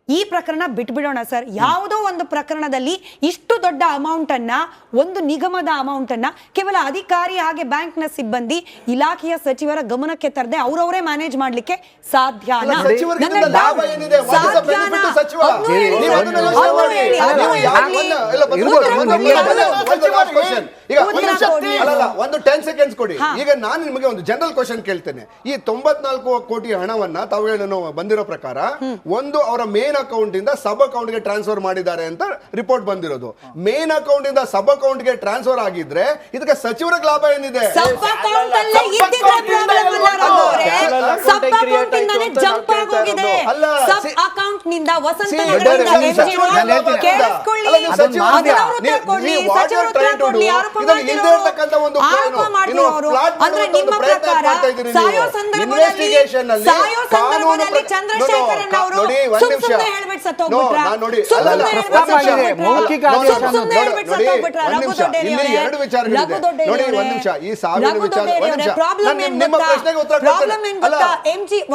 ಈ ಪ್ರಕರಣ ಬಿಟ್ಬಿಡೋಣ ಸರ್. ಯಾವುದೋ ಒಂದು ಪ್ರಕರಣದಲ್ಲಿ ಇಷ್ಟು ದೊಡ್ಡ ಅಮೌಂಟ್ ಅನ್ನ, ಒಂದು ನಿಗಮದ ಅಮೌಂಟ್ ಅನ್ನ ಕೇವಲ ಅಧಿಕಾರಿ ಹಾಗೆ ಬ್ಯಾಂಕ್ ನ ಸಿಬ್ಬಂದಿ, ಇಲಾಖೆಯ ಸಚಿವರ ಗಮನಕ್ಕೆ ತರದೆ ಅವರವರೇ ಮ್ಯಾನೇಜ್ ಮಾಡ್ಲಿಕ್ಕೆ ಸಾಧ್ಯನಾ? ಒಂದು 10 ಸೆಕೆಂಡ್ಸ್ ಕೊಡಿ. ಈಗ ನಾನು ನಿಮಗೆ ಒಂದು ಜನರಲ್ ಕ್ವಶನ್ ಕೇಳ್ತೇನೆ. ಈ 94 ಕೋಟಿ ಹಣವನ್ನ ತಾವು ಬಂದಿರೋ ಪ್ರಕಾರ ಒಂದು ಅವರ ಮೇನ್ ಅಕೌಂಟ್ ಇಂದ ಸಬ್ ಅಕೌಂಟ್ ಗೆ ಟ್ರಾನ್ಸ್ಫರ್ ಮಾಡಿದ್ದಾರೆ ಅಂತ ರಿಪೋರ್ಟ್ ಬಂದಿರೋದು. ಮೇನ್ ಅಕೌಂಟ್ ಇಂದ ಸಬ್ ಅಕೌಂಟ್ ಗೆ ಟ್ರಾನ್ಸ್ಫರ್ ಆಗಿದ್ರೆ ಇದಕ್ಕೆ ಸಚಿವರ ಲಾಭ ಏನಿದೆ?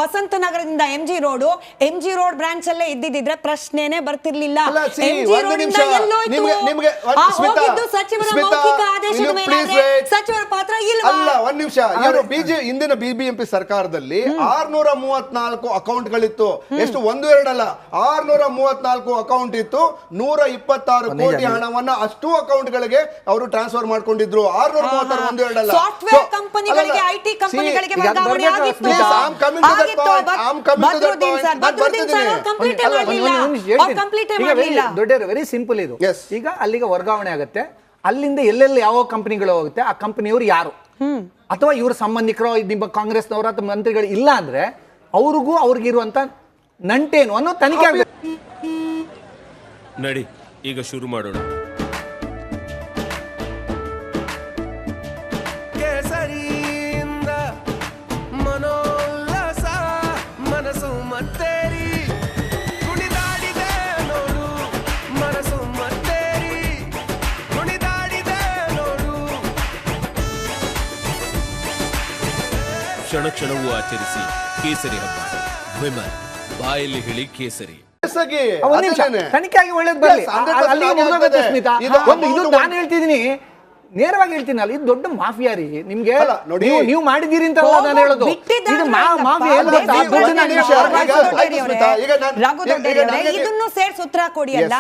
ವಸಂತ ನಗರದಿಂದ ಎಂಜಿ ರೋಡ್ ಬ್ರಾಂಚ್ ಅಲ್ಲೇ ಇದ್ದಿದ್ರೆ ಪ್ರಶ್ನೆನೇ ಬರ್ತಿರ್ಲಿಲ್ಲ. ಸಚಿವರ ಪಾತ್ರ ಇಲ್ಲ. ಒಂದ್ ನಿಮಿಷ, ಇವರು ಹಿಂದಿನ ಬಿಬಿಎಂಪಿ ಸರ್ಕಾರದಲ್ಲಿ 634 ಅಕೌಂಟ್ಗಳಿತ್ತು. ಎಷ್ಟು? 1-2 ಅಲ್ಲ, 634 ಅಕೌಂಟ್ ಇತ್ತು. 126 ಕೋಟಿ ಹಣವನ್ನ ಅಷ್ಟು ಅಕೌಂಟ್ ಗಳಿಗೆ ಅವರು ಟ್ರಾನ್ಸ್ಫರ್ ಮಾಡ್ಕೊಂಡಿದ್ರು. 636 1-2 ಅಲ್ಲ. ಸಾಫ್ಟ್ವೇರ್ ಕಂಪನಿಗಳಿಗೆ, ಐಟಿ ಕಂಪನಿಗಳಿಗೆ ವರ್ಗಾವಣೆ ಆಗಿತ್ತು. ವೆರಿ ಸಿಂಪಲ್ ಇದು. ಈಗ ಅಲ್ಲಿಗೆ ವರ್ಗಾವಣೆ ಆಗುತ್ತೆ, ಅಲ್ಲಿಂದ ಎಲ್ಲೆಲ್ಲಿ ಯಾವ ಕಂಪನಿಗಳು ಹೋಗುತ್ತೆ, ಆ ಕಂಪನಿಯವರು ಯಾರು, ಅಥವಾ ಇವ್ರ ಸಂಬಂಧಿಕರು, ನಿಮ್ಮ ಕಾಂಗ್ರೆಸ್ನವರ ಅಥವಾ ಮಂತ್ರಿಗಳು ಇಲ್ಲ ಅಂದ್ರೆ ಅವ್ರಿಗಿರುವಂತ ನಂಟೇನು ಅನ್ನೋ ತನಿಖೆ ಆಗುತ್ತೆ. ನಡಿ ಈಗ ಶುರು ಮಾಡೋಣ. ಕೇಸರಿಯಿಂದ ಮನೋಲ್ಲಾಸ ಮನಸ್ಸು ಮತ್ತೇರಿ ಕುಣಿದಾಡಿದೆ ನೋಡು, ಮನಸ್ಸು ಮತ್ತೇರಿ ಕುಣಿದಾಡಿದೆ ನೋಡು. ಕ್ಷಣ ಕ್ಷಣವೂ ಆಚರಿಸಿ ಕೇಸರಿ ಹಬ್ಬ. ವಿಮಲ್ ಬಾಯಲ್ಲಿ ಹೇಳಿ ಕೇಸರಿ. ತನಿಖೆಯಾಗಿ ಒಳ್ಳೇದು ಬರಲಿ. ಸ್ಮಿತಾ, ಇದು ನಾನು ಹೇಳ್ತಿದ್ದೀನಿ, ನೇರವಾಗಿ ಹೇಳ್ತೀನಲ್ಲ, ಇದು ದೊಡ್ಡ ಮಾಫಿಯಾ ರೀ. ನಿಮ್ಗೆ ನೀವು ಮಾಡಿದೀರಿ ಅಂತ ನಾನು ಹೇಳೋದು. ಇದನ್ನು ಸೇರ್ಸಿ ಉತ್ತರ ಕೊಡಿ ಅಲ್ಲ.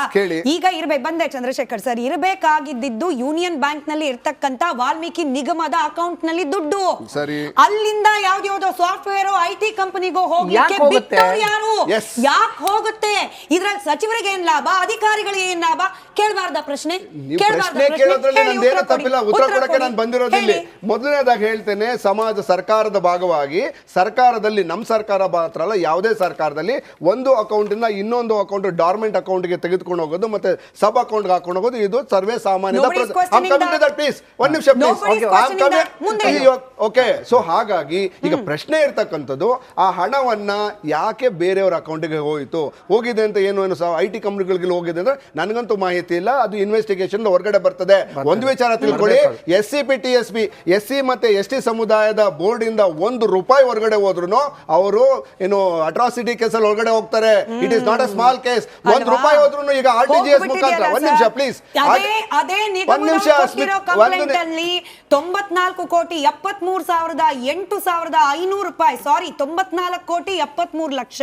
ಈಗ ಬಂದೆ ಚಂದ್ರಶೇಖರ್ ಸರ್, ಇರಬೇಕಾಗಿದ್ದು ಯೂನಿಯನ್ ಬ್ಯಾಂಕ್ ನಲ್ಲಿ ಇರ್ತಕ್ಕಂತ ವಾಲ್ಮೀಕಿ ನಿಗಮದ ಅಕೌಂಟ್ ನಲ್ಲಿ ದುಡ್ಡು. ಅಲ್ಲಿಂದ ಯಾವ್ದ್ಯಾವ್ದೋ ಸಾಫ್ಟ್ವೇರ್ ಐಟಿ ಕಂಪನಿಗೂ ಹೋಗ್ಲಿಕ್ಕೆ ಬಿಟ್ಟವ್ರು ಯಾರು? ಯಾಕೆ ಹೋಗುತ್ತೆ? ಇದ್ರಲ್ಲಿ ಸಚಿವರಿಗೆ ಏನ್ ಲಾಭ, ಅಧಿಕಾರಿಗಳಿಗೆ ಏನ್ ಲಾಭ? ಕೇಳಬಾರ್ದ ಪ್ರಶ್ನೆ? ಉತ್ತರ ಕೊಡಕ್ಕೆ ನಾನು ಬಂದಿರೋದಿಲ್ಲ. ಮೊದಲನೇದಾಗಿ ಹೇಳ್ತೇನೆ, ಸಮಾಜ ಸರ್ಕಾರದ ಭಾಗವಾಗಿ ಸರ್ಕಾರದಲ್ಲಿ, ನಮ್ಮ ಸರ್ಕಾರ ಮಾತ್ರ ಅಲ್ಲ, ಯಾವುದೇ ಸರ್ಕಾರದಲ್ಲಿ ಒಂದು ಅಕೌಂಟ್ ಇಂದ ಇನ್ನೊಂದು ಅಕೌಂಟ್ ಡಾರ್ಮೆಂಟ್ ಅಕೌಂಟ್ ಗೆ ತೆಗೆದುಕೊಂಡು ಹೋಗೋದು ಮತ್ತೆ ಸಬ್ ಅಕೌಂಟ್ ಗೆ ಹಾಕೊಂಡು ಹೋಗೋದು ಇದು ಸರ್ವೇ ಸಾಮಾನ್ಯ. ಒಂದ್ ನಿಮಿಷ ಪ್ಲೀಸ್. ಓಕೆ, ಸೊ ಹಾಗಾಗಿ ಈಗ ಪ್ರಶ್ನೆ ಇರ್ತಕ್ಕಂಥದ್ದು, ಆ ಹಣವನ್ನ ಯಾಕೆ ಬೇರೆಯವರ ಅಕೌಂಟ್ಗೆ ಹೋಗಿದೆ ಅಂತ ಏನು ಐಟಿ ಕಂಪನಿಗಳಿಗೆ ಹೋಗಿದೆ ಅಂದ್ರೆ ನನಗಂತೂ ಮಾಹಿತಿ ಇಲ್ಲ. ಅದು ಇನ್ವೆಸ್ಟಿಗೇಷನ್ ಹೊರಗಡೆ ಬರ್ತದೆ. ಒಂದು ವಿಚಾರ ತಿಳ್ಕೊಳ್ಳಿ, SCP TSP SC ಮತ್ತೆ ST ಸಮುದಾಯದ ಬೋರ್ಡ್ ಇಂದ ₹1 ಹೊರಗಡೆ ಹೋದ್ರು ಅವರು ಏನು ಅಟ್ರಾಸಿಟಿ ಕೇಸಲ್ಲಿ ಹೊರಗಡೆ ಹೋಗ್ತಾರೆ. It is not a small case. ₹1 ಹೋದ್ರು ಈಗ RTGS ಮುಖಾಂತರ. ಒಂದ್ ನಿಮಿಷ ಪ್ಲೀಸ್. ಅದೇ ನಿಗಮ 94 ಕೋಟಿ 73,08,500 ರೂಪಾಯಿ, ಸಾರಿ 94 ಕೋಟಿ 73 ಲಕ್ಷ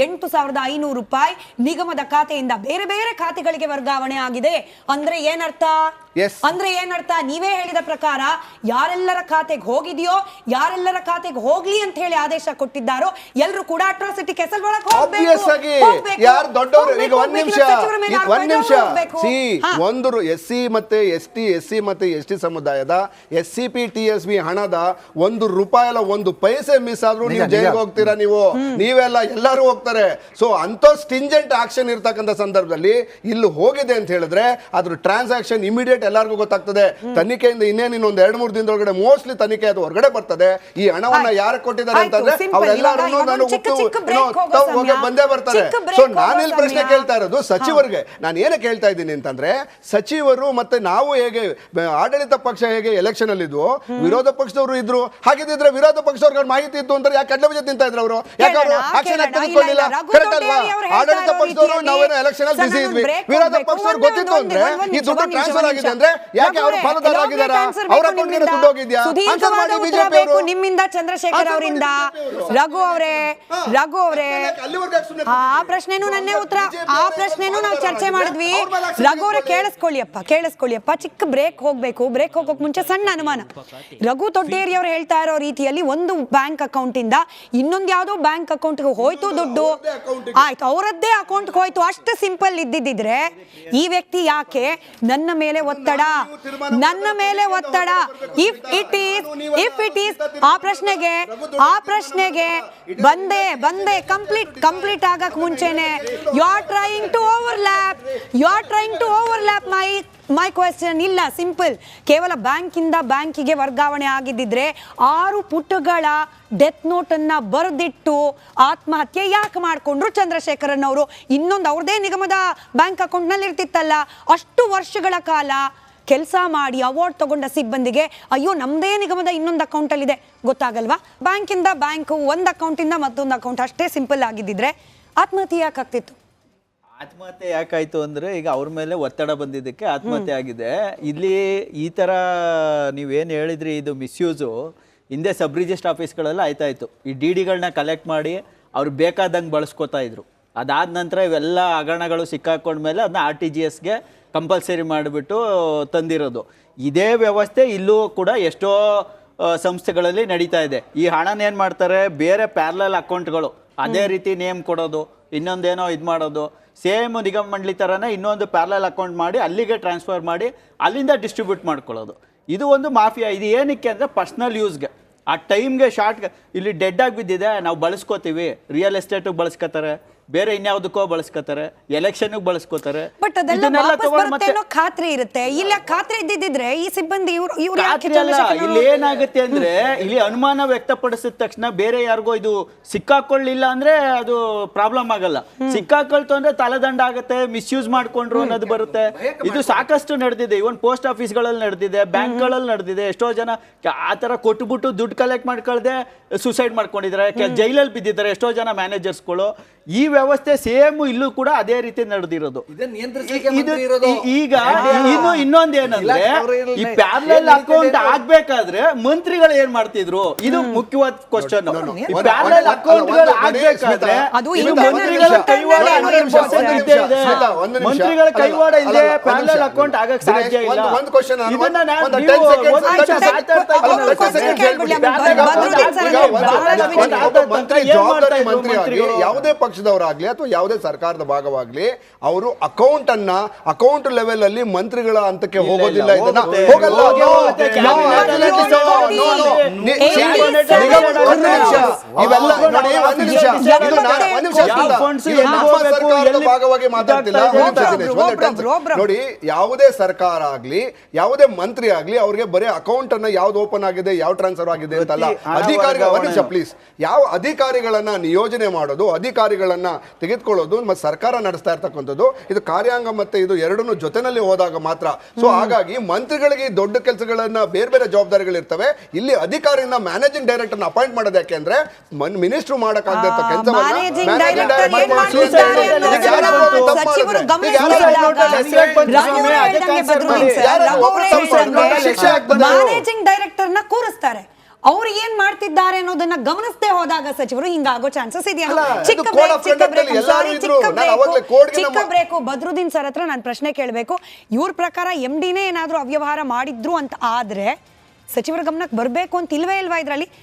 8,500 ರೂಪಾಯಿ ನಿಗಮದ ಖಾತೆಯಿಂದ ಬೇರೆ ಬೇರೆ ಖಾತೆಗಳಿಗೆ ವರ್ಗಾವಣೆ ಆಗಿದೆ. ಅಂದ್ರೆ ಏನರ್ಥ? ನೀವೇ ಹೇಳಿದ ಪ್ರಕಾರ ಯಾರೆಲ್ಲರ ಖಾತೆಗೆ ಹೋಗಿದೆಯೋ, ಯಾರೆಲ್ಲರ ಖಾತೆಗೆ ಹೋಗ್ಲಿ ಅಂತ ಹೇಳಿ ಆದೇಶ ಕೊಟ್ಟಿದ್ದಾರೋ ಎಲ್ಲರೂ ಕೂಡ ಅಟ್ರಾಸಿಟಿ ಕೇಸಲ್ಲಿ ಒಳಗೆ ಹೋಗ್ಬೇಕು. ಯಾರು ದೊಡ್ಡವರು? ಈಗ ಒಂದ್ ನಿಮಿಷ ಒಂದು SC ಮತ್ತೆ ST ಸಮುದಾಯದ SCP TSB ಹಣದ ₹1 ಅಲ್ಲ, 1 ಪೈಸೆ ಮಿಸ್ ಆದ್ರೂ ನೀವು ಜೈಲಿಗೆ ಹೋಗ್ತೀರಾ? ನೀವೆಲ್ಲ ಎಲ್ಲರೂ ಹೋಗ್ತಾರೆ. ಸೊ ಅಂತ ಸ್ಟಿಂಜೆಂಟ್ ಆಕ್ಷನ್ ಇರ್ತಕ್ಕಂಥ ಸಂದರ್ಭದಲ್ಲಿ ಇಲ್ಲಿ ಹೋಗಿದೆ ಅಂತ ಹೇಳಿದ್ರೆ ಅದ್ರ ಟ್ರಾನ್ಸಾಕ್ಷನ್ ಇಮಿಡಿಯೇಟ್ ಡೇಟ್ ಎಲ್ಲರಿಗೂ ಗೊತ್ತಾಗ್ತದೆ. ತನಿಖೆಯಿಂದ ಇನ್ನೇನು ಇನ್ನೊಂದು 2-3 ದಿನದೊಳಗಡೆ ಮೋಸ್ಟ್ಲಿ ತನಿಖೆ ಅದು ಹೊರಗಡೆ ಬರ್ತದೆ. ಈ ಹಣವನ್ನ ಯಾರು ಕೊಟ್ಟಿದ್ದಾರೆ ಅಂತಂದ್ರೆ ಅವರೆಲ್ಲರೂ ಬಂದೇ ಬರ್ತಾರೆ. ಸೊ ನಾನಿಲ್ಲಿ ಪ್ರಶ್ನೆ ಕೇಳ್ತಾ ಇರೋದು ಸಚಿವರಿಗೆ. ನಾನು ಏನು ಕೇಳ್ತಾ ಇದ್ದೀನಿ ಅಂತಂದ್ರೆ, ಸಚಿವರು ಮತ್ತೆ ನಾವು ಹೇಗೆ ಆಡಳಿತ ಪಕ್ಷ ಹೇಗೆ ಎಲೆಕ್ಷನ್ ಅಲ್ಲಿ ಇದ್ವು, ವಿರೋಧ ಪಕ್ಷದವರು ಇದ್ರು, ಹಾಗಿದ್ರೆ ವಿರೋಧ ಪಕ್ಷದವ್ರಿಗೆ ಮಾಹಿತಿ ಇತ್ತು ಅಂದ್ರೆ ಯಾಕೆ ಕಡ್ಲೆ ಬೀಜ ತಿಂತಾ ಇದ್ರು ಅವರು? ಯಾಕೆ ಅವರು ಆಕ್ಷನ್ ತೆಗೆದುಕೊಳ್ಳಿಲ್ಲ? ಕರೆಕ್ಟ್ ಅಲ್ವಾ? ಆಡಳಿತ ಪಕ್ಷದವರು ನಾವೇನೋ ಎಲೆಕ್ಷನ್ ಅಲ್ಲಿ ಬಿಸಿ ಇದ್ವಿ, ವಿರೋಧ ಪಕ್ಷದವ್ರು ಗೊತ್ತಿತ್ತು ಅಂದ್ರೆ ಈ ದುಡ್ಡು ಟ್ರಾನ್ಸ್ಫರ್ ಆಗಿದೆ ಅಂದ್ರೆ ಯಾಕೆ ಅವರು ಪಾಲುದಾರರಾಗಿದ್ದಾರೆ? ಅವರ ಅಕೌಂಟ್ಗೆ ದುಡ್ಡು ಹೋಗಿದ್ಯಾ? ಆನ್ಸರ್ ಮಾಡಿ ಬಿಜೆಪಿ ಅವರು. ನಿಮ್ಮಿಂದ ಚಂದ್ರಶೇಖರ್ ಅವರಿಂದ ರಘು ಅವರೇ ಆ ಪ್ರಶ್ನೆನೂ ನನ್ನೇ ಉತ್ತರ, ಆ ಪ್ರಶ್ನೆನೂ ನಾವು ಚರ್ಚೆ ಮಾಡಿದ್ವಿ. ರಘು ಅವರೇ ಕೇಳಿಸ್ಕೊಳ್ಳಿಯಪ್ಪ, ಚಿಕ್ಕ ಬ್ರೇಕ್ ಹೋಗ್ಬೇಕು. ಬ್ರೇಕ್ ಹೋಗೋಕ್ ಮುಂಚೆ ಸಣ್ಣ ಅನುಮಾನ. ರಘು ತೊಟ್ಟೇರಿ ಅವರು ಹೇಳ್ತಾ ಇರೋ ರೀತಿಯಲ್ಲಿ ಒಂದು ಬ್ಯಾಂಕ್ ಅಕೌಂಟ್ ಇಂದ ಇನ್ನೊಂದು ಯಾವ್ದೋ ಬ್ಯಾಂಕ್ ಅಕೌಂಟ್ ಹೋಯ್ತು ದುಡ್ಡು, ಆಯ್ತು ಅವರದ್ದೇ ಅಕೌಂಟ್ ಹೋಯ್ತು, ಅಷ್ಟು ಸಿಂಪಲ್ ಇದ್ದಿದ್ರೆ ಈ ವ್ಯಕ್ತಿ ಯಾಕೆ ನನ್ನ ಮೇಲೆ ಒತ್ತಡ ಇಫ್ ಇಟ್ ಈಸ್ ಆ ಪ್ರಶ್ನೆಗೆ ಬಂದೆ ಕಂಪ್ಲೀಟ್ ಆಗಕ್ ಮುಂಚೆನೆ you are trying to overlap my question. ಇಲ್ಲ, ಸಿಂಪಲ್. ಕೇವಲ ಬ್ಯಾಂಕಿಂದ ಬ್ಯಾಂಕಿಗೆ ವರ್ಗಾವಣೆ ಆಗಿದ್ದಿದ್ರೆ 6 ಪುಟಗಳ ಡೆತ್ ನೋಟ್ ಅನ್ನ ಬರೆದಿಟ್ಟು ಆತ್ಮಹತ್ಯೆ ಯಾಕೆ ಮಾಡ್ಕೊಂಡ್ರು ಚಂದ್ರಶೇಖರನ್ ಅವರು? ಇನ್ನೊಂದು ಅವ್ರದೇ ನಿಗಮದ ಬ್ಯಾಂಕ್ ಅಕೌಂಟ್ ನಲ್ಲಿ ಇರ್ತಿತ್ತಲ್ಲ. ಅಷ್ಟು ವರ್ಷಗಳ ಕಾಲ ಕೆಲಸ ಮಾಡಿ ಅವಾರ್ಡ್ ತಗೊಂಡ ಸಿಬ್ಬಂದಿಗೆ ಅಯ್ಯೋ ನಮ್ದೇ ನಿಗಮದ ಇನ್ನೊಂದು ಅಕೌಂಟ್ ಅಲ್ಲಿ ಇದೆ ಗೊತ್ತಾಗಲ್ವಾ? ಬ್ಯಾಂಕಿಂದ ಬ್ಯಾಂಕ್, ಒಂದು ಅಕೌಂಟ್ ಇಂದ ಮತ್ತೊಂದು ಅಕೌಂಟ್, ಅಷ್ಟೇ ಸಿಂಪಲ್ ಆಗಿದ್ದಿದ್ರೆ ಆತ್ಮಹತ್ಯೆ ಯಾಕಾಗ್ತಿತ್ತು? ಆತ್ಮಹತ್ಯೆ ಯಾಕಾಯ್ತು ಅಂದ್ರೆ ಈಗ ಅವ್ರ ಮೇಲೆ ಒತ್ತಡ ಬಂದಿದ್ದಕ್ಕೆ ಆತ್ಮಹತ್ಯೆ ಆಗಿದೆ. ಇಲ್ಲಿ ಈ ತರ ನೀವೇನು ಹೇಳಿದ್ರಿ, ಇದು ಮಿಸ್ಯೂಸು ಹಿಂದೆ ಸಬ್ ರಿಜಿಸ್ಟರ್ ಆಫೀಸ್ಗಳೆಲ್ಲ ಆಯ್ತಾ ಇತ್ತು. ಈ ಡಿಗಳನ್ನ ಕಲೆಕ್ಟ್ ಮಾಡಿ ಅವ್ರು ಬೇಕಾದಂಗೆ ಬಳಸ್ಕೊತಾ ಇದ್ರು. ಅದಾದ ನಂತರ ಇವೆಲ್ಲ ಹಗರಣಗಳು ಸಿಕ್ಕಾಕೊಂಡ್ಮೇಲೆ ಅದನ್ನ RTGSಗೆ ಕಂಪಲ್ಸರಿ ಮಾಡಿಬಿಟ್ಟು ತಂದಿರೋದು. ಇದೇ ವ್ಯವಸ್ಥೆ ಇಲ್ಲೂ ಕೂಡ ಎಷ್ಟೋ ಸಂಸ್ಥೆಗಳಲ್ಲಿ ನಡೀತಾ ಇದೆ. ಈ ಹಣನೇನು ಮಾಡ್ತಾರೆ, ಬೇರೆ ಪ್ಯಾರಲಲ್ ಅಕೌಂಟ್ಗಳು ಅದೇ ರೀತಿ ನೇಮ್ ಕೊಡೋದು, ಇನ್ನೊಂದೇನೋ ಇದು ಮಾಡೋದು, ಸೇಮ್ ನಿಗಮ ಮಂಡಳಿ ಥರನೇ ಇನ್ನೊಂದು ಪ್ಯಾರಲಲ್ ಅಕೌಂಟ್ ಮಾಡಿ ಅಲ್ಲಿಗೆ ಟ್ರಾನ್ಸ್ಫರ್ ಮಾಡಿ ಅಲ್ಲಿಂದ ಡಿಸ್ಟ್ರಿಬ್ಯೂಟ್ ಮಾಡ್ಕೊಳ್ಳೋದು. ಇದು ಒಂದು ಮಾಫಿಯಾ. ಇದು ಏನಕ್ಕೆ ಅಂದರೆ ಪರ್ಸ್ನಲ್ ಯೂಸ್ಗೆ, ಆ ಟೈಮ್ಗೆ ಶಾರ್ಟ್ಗೆ. ಇಲ್ಲಿ ಡೆಡ್ ಆಗಿ ಬಿದ್ದಿದೆ, ನಾವು ಬಳಸ್ಕೋತೀವಿ, ರಿಯಲ್ ಎಸ್ಟೇಟಿಗೆ ಬಳಸ್ಕೋತಾರೆ, ಬೇರೆ ಇನ್ಯಾವುದಕ್ಕೋ ಬಳಸ್ಕೋತಾರೆ, ಎಲೆಕ್ಷನ್ಗೆ ಬಳಸ್ಕೋತಾರೆ. ಬಟ್ ಅದೆಲ್ಲ ಖಾತ್ರಿ ಇರುತ್ತೆ. ಇಲ್ಲ ಖಾತ್ರಿ ಇದ್ದಿದ್ರೆ ಈ ಸಿಬ್ಬಂದಿ ಇಲ್ಲಿ ಏನಾಗುತ್ತೆ ಅಂದ್ರೆ, ಇಲ್ಲಿ ಅನುಮಾನ ವ್ಯಕ್ತಪಡಿಸಿದ ತಕ್ಷಣ ಬೇರೆ ಯಾರಿಗೋ ಇದು ಸಿಕ್ಕಾಕೊಳ್ಳಿಲ್ಲ ಅಂದ್ರೆ ಅದು ಪ್ರಾಬ್ಲಮ್ ಆಗಲ್ಲ. ಸಿಕ್ಕಾಕೊಳ್ತು ಅಂದ್ರೆ ತಲೆದಂಡ ಆಗುತ್ತೆ, ಮಿಸ್ಯೂಸ್ ಮಾಡ್ಕೊಂಡ್ರು ಅನ್ನೋದು ಬರುತ್ತೆ. ಇದು ಸಾಕಷ್ಟು ನಡೆದಿದೆ. ಇವನ್ ಪೋಸ್ಟ್ ಆಫೀಸ್ಗಳಲ್ಲಿ ನಡೆದಿದೆ, ಬ್ಯಾಂಕ್ಗಳಲ್ಲಿ ನಡೆದಿದೆ. ಎಷ್ಟೋ ಜನ ಆತರ ಕೊಟ್ಬಿಟ್ಟು ದುಡ್ಡು ಕಲೆಕ್ಟ್ ಮಾಡ್ಕೊಳ್ದೆ ಸುಸೈಡ್ ಮಾಡ್ಕೊಂಡಿದ್ದಾರೆ, ಜೈಲಲ್ಲಿ ಬಿದ್ದಿದ್ದಾರೆ ಎಷ್ಟೋ ಜನ ಮ್ಯಾನೇಜರ್ಸ್ಗಳು. ಈ ವ್ಯವಸ್ಥೆ ಸೇಮ್ ಇಲ್ಲೂ ಕೂಡ ಅದೇ ರೀತಿ ನಡೆದಿರೋದು. ಈಗ ಇನ್ನೊಂದೇನಂದ್ರೆ, ಈ ಪ್ಯಾರಲಲ್ ಅಕೌಂಟ್ ಆಗ್ಬೇಕಾದ್ರೆ ಮಂತ್ರಿಗಳು ಏನ್ ಮಾಡ್ತಿದ್ರು, ಇದು ಮುಖ್ಯವಾದ ಕ್ವಶನ್. ಪ್ಯಾರಲಲ್ ಅಕೌಂಟ್ಗಳು ಆಗ್ಬೇಕಾದ್ರೆ ಮಂತ್ರಿಗಳ ಕೈವಾಡ ಇಲ್ಲದೆ ಪ್ಯಾರಲಲ್ ಅಕೌಂಟ್ ಆಗಕ್ ಸಾಧ್ಯ ಇಲ್ಲ. ಯಾವುದೇ ಪಕ್ಷದವರಾಗ್ಲಿ ಅಥವಾ ಯಾವುದೇ ಸರ್ಕಾರದ ಭಾಗವಾಗ್ಲಿ ಅವರು ಅಕೌಂಟ್ ಲೆವೆಲ್ ಅಲ್ಲಿ ಮಂತ್ರಿಗಳ ಹಂತಕ್ಕೆ ಹೋಗೋದಿಲ್ಲ. ಇದನ್ನ ಹೋಗಲ್ಲ. ಸರ್ಕಾರದ ಭಾಗವಾಗಿ ಮಾತಾಡ್ತಿಲ್ಲ ನೋಡಿ. ಯಾವುದೇ ಸರ್ಕಾರ ಆಗ್ಲಿ ಯಾವುದೇ ಮಂತ್ರಿ ಆಗ್ಲಿ ಅವ್ರಿಗೆ ಬರೀ ಅಕೌಂಟ್ ಅನ್ನ ಯಾವ್ದು ಓಪನ್ ಆಗಿದೆ, ಯಾವ ಟ್ರಾನ್ಸ್ಫರ್ ಆಗಿದೆ ಅಂತಲ್ಲ. ಅಧಿಕಾರಿಗಳ ಪ್ಲೀಸ್, ಯಾವ ಅಧಿಕಾರಿಗಳನ್ನ ನಿಯೋಜನೆ ಮಾಡೋದು, ಅಧಿಕಾರಿಗಳನ್ನ ತೆಗೆದುಕೊಳ್ಳೋದು ಮತ್ತೆ ಸರ್ಕಾರ ನಡೆಸ್ತಾ ಇರ್ತಕ್ಕಂಥದ್ದು, ಇದು ಕಾರ್ಯಾಂಗ ಮತ್ತೆ ಇದು ಎರಡನ್ನೂ ಜೊತೆನಲ್ಲಿ ಹೋದಾಗ ಮಾತ್ರ. ಸೊ ಹಾಗಾಗಿ ಮಂತ್ರಿಗಳಿಗೆ ದೊಡ್ಡ ಕೆಲಸಗಳನ್ನ ಬೇರೆ ಬೇರೆ ಜವಾಬ್ದಾರಿಗಳಿರ್ತವೆ. ಇಲ್ಲಿ ಅಧಿಕಾರಿನ ಮ್ಯಾನೇಜಿಂಗ್ ಡೈರೆಕ್ಟರ್ ಅಪಾಯಿಂಟ್ ಮಾಡೋದು ಯಾಕೆ ಅಂದ್ರೆ ಮಿನಿಸ್ಟ್ರು ಮಾಡಕ್ಕಾಗದ ಮ್ಯಾನೇಜಿಂಗ್ ಡೈರೆಕ್ಟರ್ ನ ಕೂರಿಸ್ತಾರೆ. ಅವ್ರು ಏನ್ ಮಾಡ್ತಿದ್ದಾರೆ ಅನ್ನೋದನ್ನ ಗಮನಿಸದೆ ಹೋದಾಗ ಸಚಿವರು ಹಿಂಗಾಗೋ ಚಾನ್ಸಸ್ ಇದೆಯಲ್ಲ. ಚಿಕ್ಕ ಬ್ರೇಕು. ಬದ್ರುದ್ದೀನ್ ಸರ್ ಹತ್ರ ನಾನು ಪ್ರಶ್ನೆ ಕೇಳಬೇಕು. ಇವ್ರ ಪ್ರಕಾರ MDನೇ ಏನಾದ್ರೂ ಅವ್ಯವಹಾರ ಮಾಡಿದ್ರು ಅಂತ ಆದ್ರೆ ಸಚಿವರ ಗಮನಕ್ಕೆ ಬರ್ಬೇಕು ಅಂತ ಇಲ್ವಾ ಇದ್ರಲ್ಲಿ?